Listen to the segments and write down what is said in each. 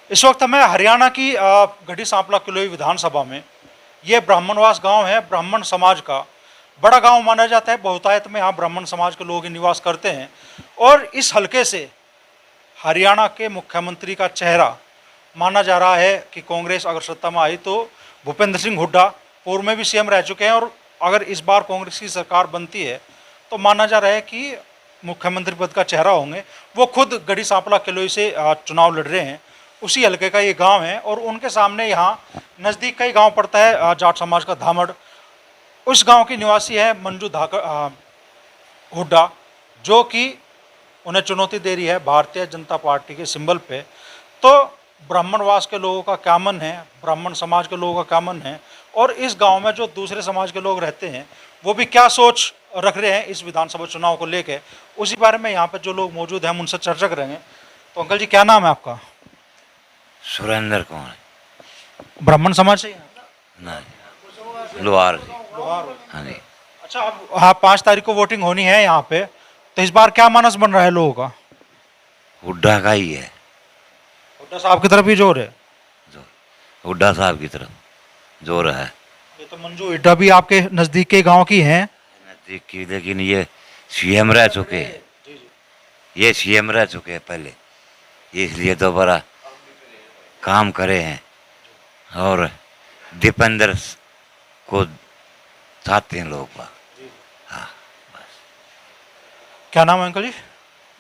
इस वक्त मैं हरियाणा की गढ़ी सांपला किलोई विधानसभा में, ये ब्राह्मणवास गांव है, ब्राह्मण समाज का बड़ा गांव माना जाता है। बहुतायत में यहाँ ब्राह्मण समाज के लोग ही निवास करते हैं। और इस हलके से हरियाणा के मुख्यमंत्री का चेहरा माना जा रहा है कि कांग्रेस अगर सत्ता में आई तो भूपेंद्र सिंह हुड्डा पूर्व में भी सीएम रह चुके हैं, और अगर इस बार कांग्रेस की सरकार बनती है तो माना जा रहा है कि मुख्यमंत्री पद का चेहरा होंगे। वो खुद गढ़ी सांपला किलोई से चुनाव लड़ रहे हैं। उसी हलके का ये गांव है और उनके सामने यहाँ नज़दीक का ही गांव पड़ता है जाट समाज का धामड़। उस गांव की निवासी है मंजू हुड्डा, जो कि उन्हें चुनौती दे रही है भारतीय जनता पार्टी के सिंबल पे। तो ब्राह्मणवास के लोगों का क्या मन है, ब्राह्मण समाज के लोगों का क्या मन है, और इस गांव में जो दूसरे समाज के लोग रहते हैं वो भी क्या सोच रख रहे हैं इस विधानसभा चुनाव को लेकर, उसी बारे में यहाँ पे जो लोग मौजूद हैं हम उनसे चर्चा करेंगे। तो अंकल जी, क्या नाम है आपका? सुरेंद्र कौन है? ब्राह्मण समाज से? नहीं, लोहार से। हाँ जी। अच्छा, अब हाँ 5 तारीख को वोटिंग होनी है यहाँ पे, तो इस बार क्या मानस बन रहा है लोगों का? हुड्डा का ही है। हुड्डा साहब की तरफ ही जोर है? हुड्डा साहब की तरफ जोर है। ये तो मंजू हुड्डा भी आपके नज़दीक के गांव की हैं। नजदीक की, लेकिन ये सीएम रह चुके हैं। ये सीएम रह चुके हैं पहले, इसलिए तो बड़ा काम करे हैं और दीपेंद्र को चाहते हैं लोग। हाँ, बस। क्या नाम है अंकल जी?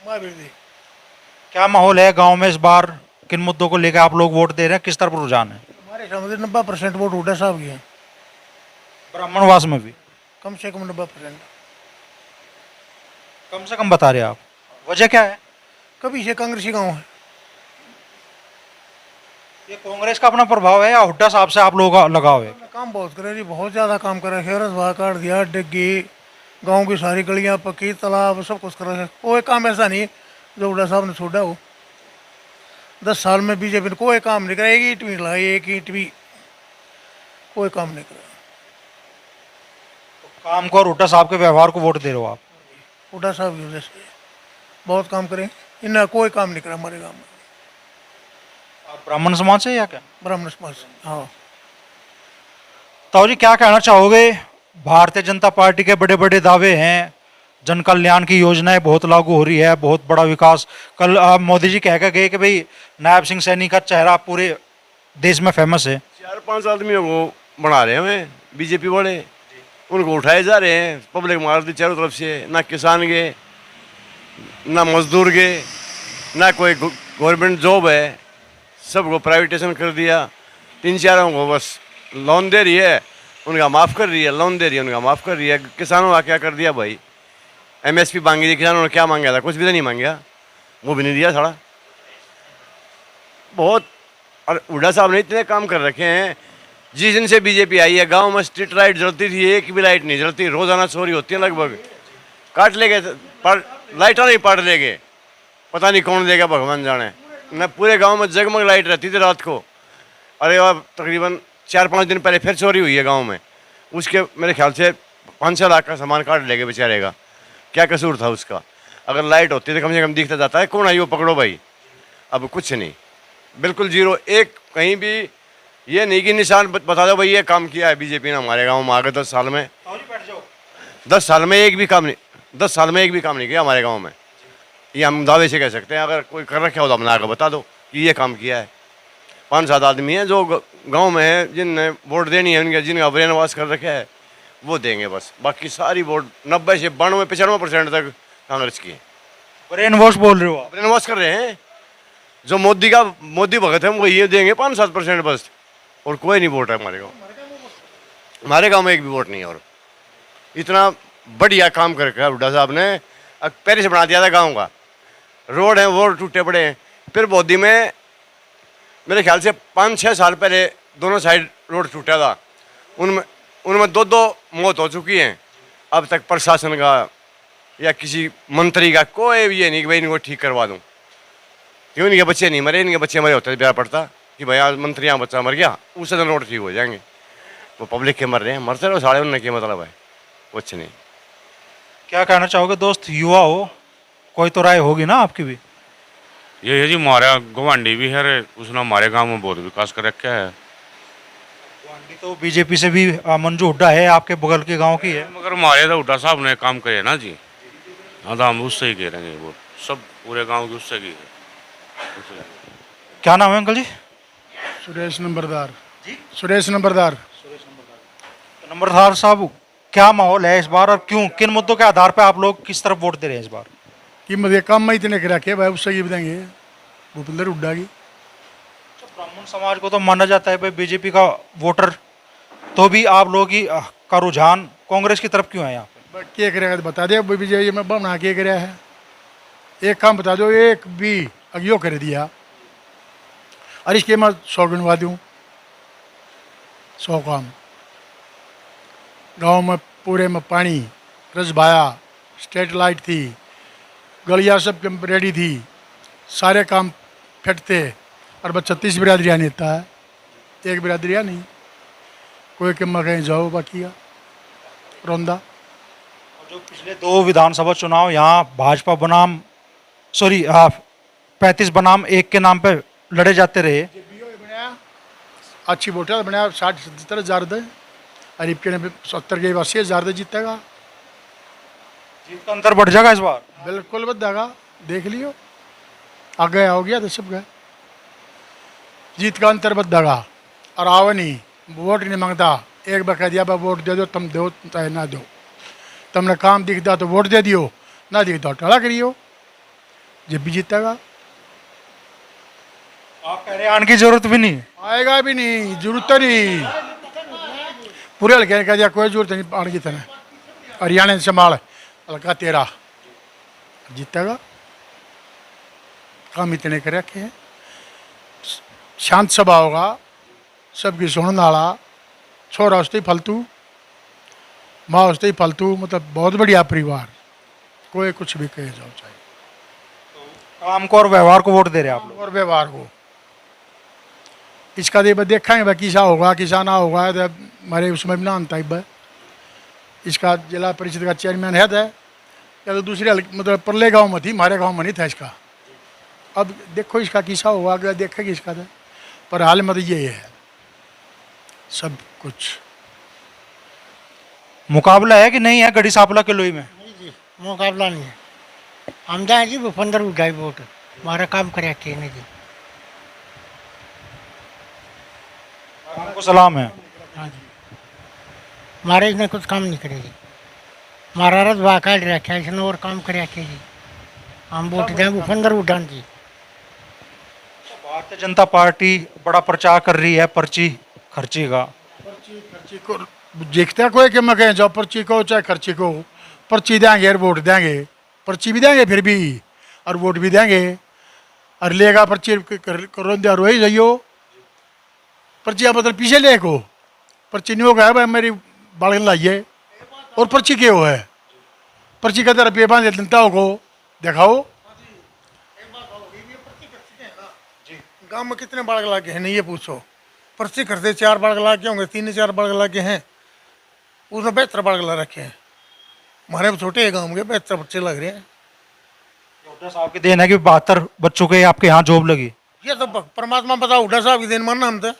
महावीर जी। क्या माहौल है गांव में इस बार? किन मुद्दों को लेकर आप लोग वोट दे रहे हैं? किस तरफ रुझान है? हमारे समझ 90% वोट हुड्डा साहब की है। ब्राह्मणवास में भी कम से कम 90%। कम से कम बता रहे हैं आप, वजह क्या है? कभी से कांग्रेसी गांव है। ये कांग्रेस का अपना प्रभाव है या हुड्डा साहब से आप लोगों का लगाव है? काम बहुत करे जी, बहुत ज़्यादा काम करे। खेरस वाह काट दिया, डिग्गी, गांव की सारी गलियां पक्की, तालाब सब कुछ करे। कोई काम ऐसा नहीं जो हुड्डा साहब ने छोड़ा हो। 10 साल में बीजेपी ने कोई काम नहीं करा। एक ईंट भी लगाई, एक ईंट भी, कोई काम नहीं करा। तो काम को और हुड्डा साहब के व्यवहार को वोट दे रहे हो आप? हुड्डा साहब की वजह से बहुत काम करें। इन्हें कोई काम नहीं करा हमारे गाँव में। आप ब्राह्मण समाज से या क्या? ब्राह्मण समाज से। हाँ। ताऊ जी, क्या कहना चाहोगे? भारतीय जनता पार्टी के बड़े बड़े दावे हैं, जन कल्याण की योजनाएं बहुत लागू हो रही है, बहुत बड़ा विकास। कल मोदी जी कह के गए कि भाई नायब सिंह सैनी का चेहरा पूरे देश में फेमस है। 4-5 आदमियों को बना रहे हैं बीजेपी वाले, उनको उठाए जा रहे हैं। पब्लिक मार दी चारों तरफ से, ना किसान के, ना मजदूर के, ना कोई गवर्नमेंट जॉब है, सबको प्राइवेटाइजेशन कर दिया। 3-4 को बस लोन दे रही है, उनका माफ़ कर रही है, लोन दे रही है, उनका माफ़ कर रही है। किसानों का क्या कर दिया भाई? एमएसपी मांगी थी, किसानों ने क्या मांगा था? कुछ भी तो नहीं मांगा, वो भी नहीं दिया साड़ा। बहुत। और हुड्डा साहब ने इतने काम कर रखे हैं। जिस दिन से बीजेपी आई है गांव में स्ट्रीट लाइट जलती थी, एक भी लाइट नहीं जलती। रोजाना चोरी होती है, लगभग काट ले गए, लाइटा नहीं पाट ले गए। पता नहीं कौन देगा, भगवान जाने। न पूरे गांव में जगमग लाइट रहती थी रात को। अरे अब तकरीबन 4-5 दिन पहले फिर चोरी हुई है गांव में। उसके मेरे ख्याल से 5-6 लाख का सामान काट ले गए बेचारे का। क्या कसूर था उसका? अगर लाइट होती तो कम से कम दिखता जाता है कौन आई वो पकड़ो भाई। अब कुछ नहीं, बिल्कुल जीरो। एक कहीं भी ये नहीं कि निशान बता दो भाई ये काम किया है बीजेपी ने हमारे गाँव में आगे 10 साल में। 10 साल में एक भी काम नहीं, 10 साल में एक भी काम नहीं किया हमारे गाँव में। ये हम दावे से कह सकते हैं। अगर कोई कर रखा हो तो अपना आकर बता दो कि ये काम किया है। 5-7 आदमी हैं जो गांव में है, जिनने वोट देनी है, उनके जिनका ब्रेनवाश कर रखा है वो देंगे बस। बाकी सारी वोट 90 से 92-95% तक कांग्रेस की है। ब्रेन वॉश बोल रहे हो आप? ब्रेनवाश कर रहे हैं। जो मोदी भगत है वो ये देंगे 5-7% बस, और कोई नहीं वोट है हमारे गाँव। हमारे गाँव में एक भी वोट नहीं है। और इतना बढ़िया काम कर रखा है हुड्डा साहब ने। पहले से बना दिया था गाँव का। रोड हैं वो टूटे पड़े हैं। फिर मोदी में मेरे ख्याल से 5-6 साल पहले दोनों साइड रोड टूटा था। उनमें 2 मौत हो चुकी हैं। अब तक प्रशासन का या किसी मंत्री का कोई ये नहीं कि भाई इनको ठीक करवा दूँ। क्यों इनके बच्चे नहीं मरे? इनके बच्चे मरे होते तो प्यार पड़ता कि भाई आज मंत्री यहाँ बच्चा मर गया, उससे तो रोड ठीक हो जाएंगे। वो पब्लिक के मर रहे हैं, मरते रहो साढ़े। उनने क्या मतलब है? कुछ नहीं। क्या कहना चाहोगे दोस्त? युवा हो, कोई तो राय होगी ना आपकी भी? ये है जी हमारा गवांडी भी है, उसने हमारे गांव में बहुत विकास कर रखा है। गुवाहाटी तो बीजेपी से भी मंजू हुड्डा है, आपके बगल के गांव की है। मगर हमारे तो हुड्डा साहब ने काम करे ना जी। हाँ तो हम उससे ही कह रहे हैं, वो सब पूरे गांव के उससे की है। क्या नाम है अंकल जी? सुरेश नंबरदार सुरेश नंबरदार। तो नंबरदार साहब, क्या माहौल है इस बार और क्यों, किन मुद्दों के आधार पर आप लोग किस तरफ वोट दे रहे हैं इस बार? कि मुझे काम में इतने कर रखे भाई, उससे की बताएंगे भूपेंद्र हुड्डा की। ब्राह्मण समाज को तो माना जाता है भाई बीजेपी का वोटर, तो भी आप लोगों की का रुझान कांग्रेस की तरफ क्यों है यहाँ पे? क्या करेगा तो बता दे, बीजेपी में बना के कराया है। एक काम बता दो, एक भी अगियो कर दिया, और इसके मैं 100 गिनवा दूँ, 100 काम। गांव में पूरे में पानी रसबाया, स्ट्रीट लाइट थी, गलियाँ सब रेडी थी, सारे काम फिट थे। और बस 36 बिरादरियाँ नेता है, एक बिरादरिया नहीं। कोई के में कहीं जाओ बाकी का रोंदा। और जो पिछले 2 विधानसभा चुनाव यहाँ भाजपा बनाम 35 बनाम 1 के नाम पे लड़े जाते रहे। अच्छी वोटर बनाया, 60-70 हज़ार दे, और इबके ने 70 के 80,000 दे जीतेगा। जीत का अंतर बढ़ जाएगा इस बार। बिल्कुल बदलेगा, देख लियो, आगे हो गया तो सब गए। जीत का अंतर बदलेगा। और आओ नहीं, वोट नहीं मांगता, एक बार कह दिया भाई वोट दे दो, तुम दो चाहे ना दो, तुमने काम दिखता तो वोट दे दियो, ना दिखता तो टड़ा करियो, जब भी जीतेगा। आप कह रहे हैं आने की जरूरत भी नहीं? आएगा भी नहीं, जरूरत तो नहीं। पूरे हल्के ने कह दिया कोई जरूरत नहीं आने की तरह, हरियाणा ने संभाल हल्का तेरा, जीतेगा। काम इतने कर रखे हैं, शांत सभा होगा, सबकी सुनने वाला, छोरा उसते ही फालतू, माँ उसते ही फालतू, मतलब बहुत बढ़िया परिवार, कोई कुछ भी कहे जाओ चाहिए। काम को और व्यवहार को वोट दे रहे हैं आप लोग? और व्यवहार को इसका देखेंगे भाई किसा होगा किसा ना होगा, तो हमारे उसमें भी ना अंत है। इसका जिला परिषद का चेयरमैन है या तो दूसरे मतलब परले गांव में थी, हमारे गांव में नहीं था इसका। अब देखो इसका किसा होगा, अगर देखेगी इसका तो, पर हाल में तो ये है सब कुछ। मुकाबला है कि नहीं है गढ़ी सांपला के लोई में? नहीं जी, मुकाबला नहीं है। हम जाए जी भूपेंद्र हुड्डा वोट, हमारा काम करे के नहीं जी। आपको सलाम है। हाँ जी, हमारे इसने कुछ काम नहीं करे जी, हमारा रसबा काट रखा है इसने और काम करे के जी। हम वोट दें भूपेंद्र हुड्डा जी। भारतीय जनता पार्टी बड़ा प्रचार कर रही है पर्ची खर्ची का। पर्ची को देखते हैं कोई कि मैं कहें जाओ पर्ची को चाहे खर्ची को, पर्ची देंगे और वोट देंगे, पर्ची भी देंगे फिर भी और वोट भी देंगे, और लेगा पर्ची करो दे रोही जाइयो। पर्ची मतलब पीछे ले को पर्ची नहीं होगा भाई मेरी बाड़न लाइए, और पर्ची क्यों है, पर्ची का तरफ ये बांध जनता को दिखाओ। गांव में कितने बाढ़ लागे हैं नहीं ये पूछो, पर्ची करते 4 बाढ़ लागे होंगे, 3-4 बाढ़ लागे हैं, उसमें 72 बाढ़ ला रखे हैं। हमारे छोटे गांव के 72 बच्चे लग रहे हैं। हुड्डा साहब की देन है कि 72 बच्चों के आपके यहाँ जॉब लगी। ये तो परमात्मा पता, हुड्डा साहब की देन मानना हम तो।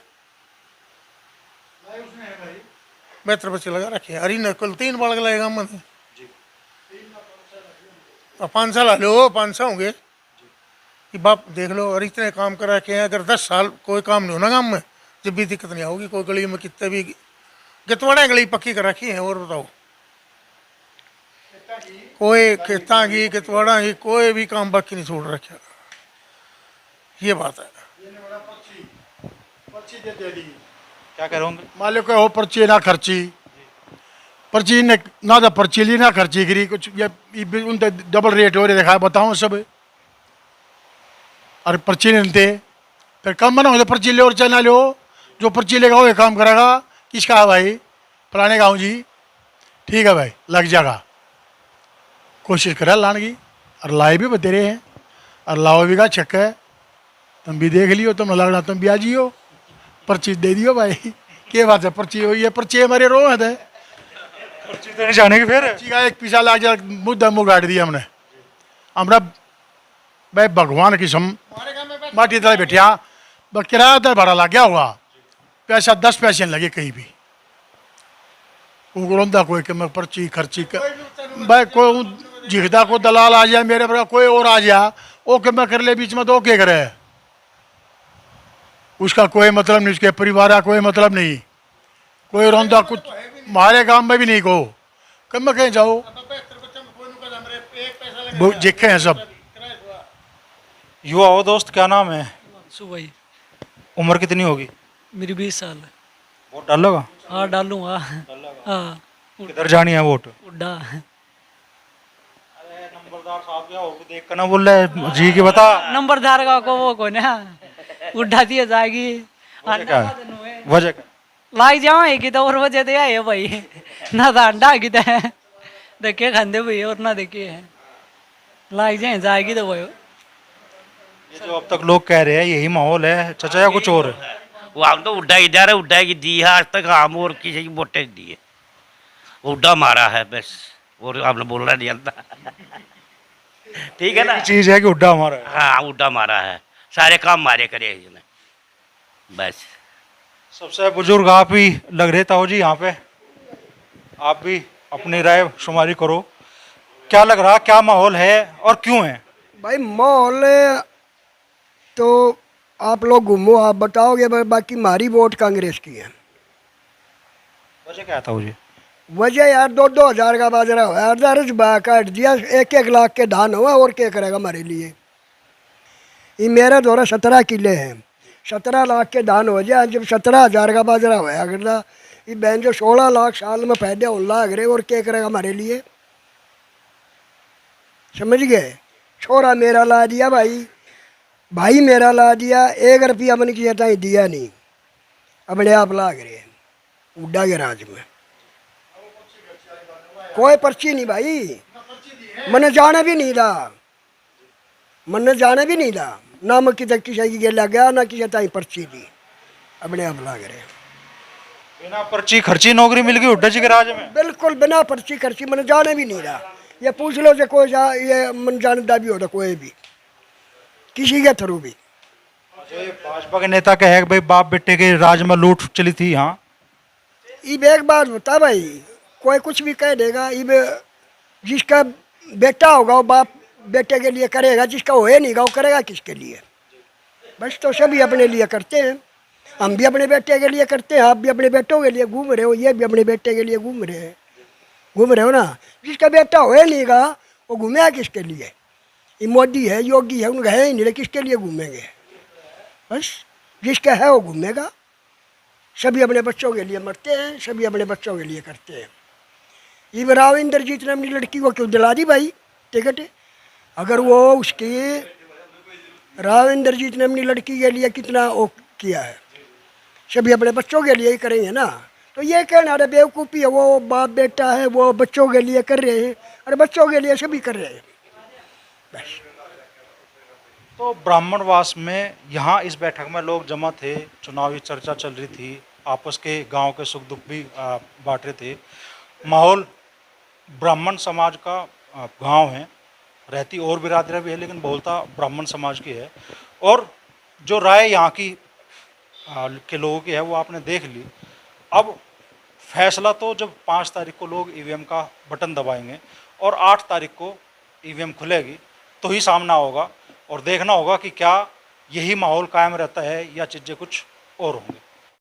72 बच्चे लगा रखे हैं, अरे न कुल 3 बाढ़ लाए गाँव में। 5 साल लो 500 होंगे कि बाप देख लो, और इतने काम कर रखे हैं। अगर 10 साल कोई काम नहीं होना गाँव में, जब भी दिक्कत नहीं होगी। कोई गली में कितने भी गतवाड़ा गली पक्की कर रखी है, और बताओ कोई खेता की गतवाड़ा की कोई भी काम बाकी नहीं छोड़ रखा। ये बात है। क्या कह रहे होंगे? मालिक हो पर्ची ना खर्ची, पर्ची ने ना तो पर्ची ली ना खर्ची करी कुछ, ये उन डबल रेट हो रहे देखा बताओ सब। और पर्ची नहीं लेते फिर काम बना हो तो पर्ची ले और चाहे ना लो, जो पर्ची लेगा वो काम करेगा। किसका है भाई? फलाने गाँव जी, ठीक है भाई लग जाएगा। कोशिश करा लाने की, और लाए भी बतेरे हैं, और लाओ भी का चक्का है, तुम भी देख लियो, तुम लगना तुम भी आ जियो, पर्ची दे दियो भाई। क्या बात है, पर्ची हुई है, पर्ची हमारे रो है पर्ची देने जाने की फिर पर्ची का एक पीछा लाग जा मुद्दा मुँह गाड़ दिया हमने। हमरा भाई भगवान की सम माटी तले बैठिया ब किराया दर भाड़ा लग गया हुआ पैसा 10 पैसे नहीं लगे कहीं भी उगरोंदा कोई कि मैं पर्ची खर्ची भाई कोई जिखदा को दलाल आ जाए मेरे पर कोई और आ जाए वो कि मैं कर ले बीच में तो क्या करे उसका कोई मतलब नहीं उसके परिवार का कोई मतलब नहीं कोई रोंदा कुछ हमारे गांव में भी नहीं को कब मैं कहीं जाओ जिखे हैं सब। युवा हो दोस्त, क्या नाम है? सुबह उम्र कितनी होगी? मेरी 20 साल है। वोट डालोगा? हाँ डालूंगा। हाँ किधर जानी है वोट? उड्डा। नंबरदार साहब क्या हो देख कर ना बोल रहे जी की बता। नंबरदार का को वो कौन है? उड्डा दिया जाएगी। वजह क्या है? वजह क्या? लाग जाएगी तो और वजह तो है भाई ना तो अंडा की तो देखे खाते भाई और ना देखे है लाग जाएगी तो भाई। ये जो अब तक लोग कह रहे हैं यही माहौल है चचा या कुछ और है? वो हम तो उड्डा की जा रहे उड्डा की दी है आज तक हम और किसी की वोटें नहीं दी है उड्डा मारा है बस और आपने बोलना नहीं आता ठीक है ना चीज है कि उड्डा हमारा है। हाँ उड्डा मारा है सारे काम मारे करे इसने बस। सबसे बुजुर्ग आप ही लग रहे ताऊ जी यहाँ पे, आप भी अपनी राय शुमारी करो। क्या लग रहा, क्या माहौल है और क्यों है? भाई माहौल तो आप लोग घूमो आप बताओगे बाकी हमारी वोट कांग्रेस की है। वजह क्या था जी? वजह यार 2-2 हज़ार का बाजरा हुआ है 1000 काट दिया 1-1 लाख के धान हुआ और क्या करेगा हमारे लिए। ये मेरा दौरा 17 किले हैं 17 लाख के धान हो जाए जब 17,000 का बाजरा हुआ अगर ये बहन जो 16 लाख साल में पैदा हो लाग रहे और क्या करेगा हमारे लिए समझ गए। छोरा मेरा ला दिया भाई मेरा ला दिया 1 रुपया मन की जता ही दिया नहीं अपने आप लाग रहे उड्डा के राज में कोई पर्ची नहीं भाई मन जाने भी नहीं था ना मैं किसी की गेला गया ना किसी ताई पर्ची दी अपने आप लाग रहे बिना पर्ची खर्ची नौकरी मिल गई उड्डा जी के राज में। बिल्कुल बिना पर्ची खर्ची मन जाने भी नहीं रहा। ये पूछ लो जो कोई ये मन जानता भी होता कोई भी किसी के थ्रू भी। भाजपा के नेता कहे भाई बाप बेटे के राज में लूट चली थी यहाँ। ये एक बात बता भाई कोई कुछ भी कह देगा ये जिसका बेटा होगा वो बाप बेटे के लिए करेगा जिसका होए नहीं गा वो करेगा किसके लिए। बस तो सभी अपने लिए करते हैं हम भी अपने बेटे के लिए करते हैं आप भी अपने बेटों के लिए घूम रहे हो ये भी अपने बेटे के लिए घूम रहे हो ना। जिसका बेटा होए नहीं गा वो घूमेगा किसके लिए। ये मोदी है योगी है उनका है ही नहीं किसके लिए घूमेंगे। बस जिसका है वो घूमेगा। सभी अपने बच्चों के लिए मरते हैं सभी अपने बच्चों के लिए करते हैं। ये राव इंद्रजीत ने अपनी लड़की को क्यों दिला दी भाई टिकट। अगर वो उसकी राव इंद्रजीत ने अपनी लड़की के लिए कितना वो किया है सभी अपने बच्चों के लिए ही करेंगे ना। तो ये कहना अरे बेवकूफ़ी है वो बाप बेटा है वो बच्चों के लिए कर रहे हैं अरे बच्चों के लिए सभी कर रहे हैं बस। तो ब्राह्मणवास में यहाँ इस बैठक में लोग जमा थे चुनावी चर्चा चल रही थी आपस के गांव के सुख दुख भी बांट रहे थे। माहौल ब्राह्मण समाज का गांव है रहती और बिरादरियाँ भी है लेकिन बहुलता ब्राह्मण समाज की है और जो राय यहाँ की के लोगों की है वो आपने देख ली। अब फैसला तो जब 5 तारीख को लोग ईवीएम का बटन दबाएंगे और 8 तारीख को ईवीएम खुलेगी तो ही सामना होगा और देखना होगा कि क्या यही माहौल कायम रहता है या चीज़ें कुछ और होंगी।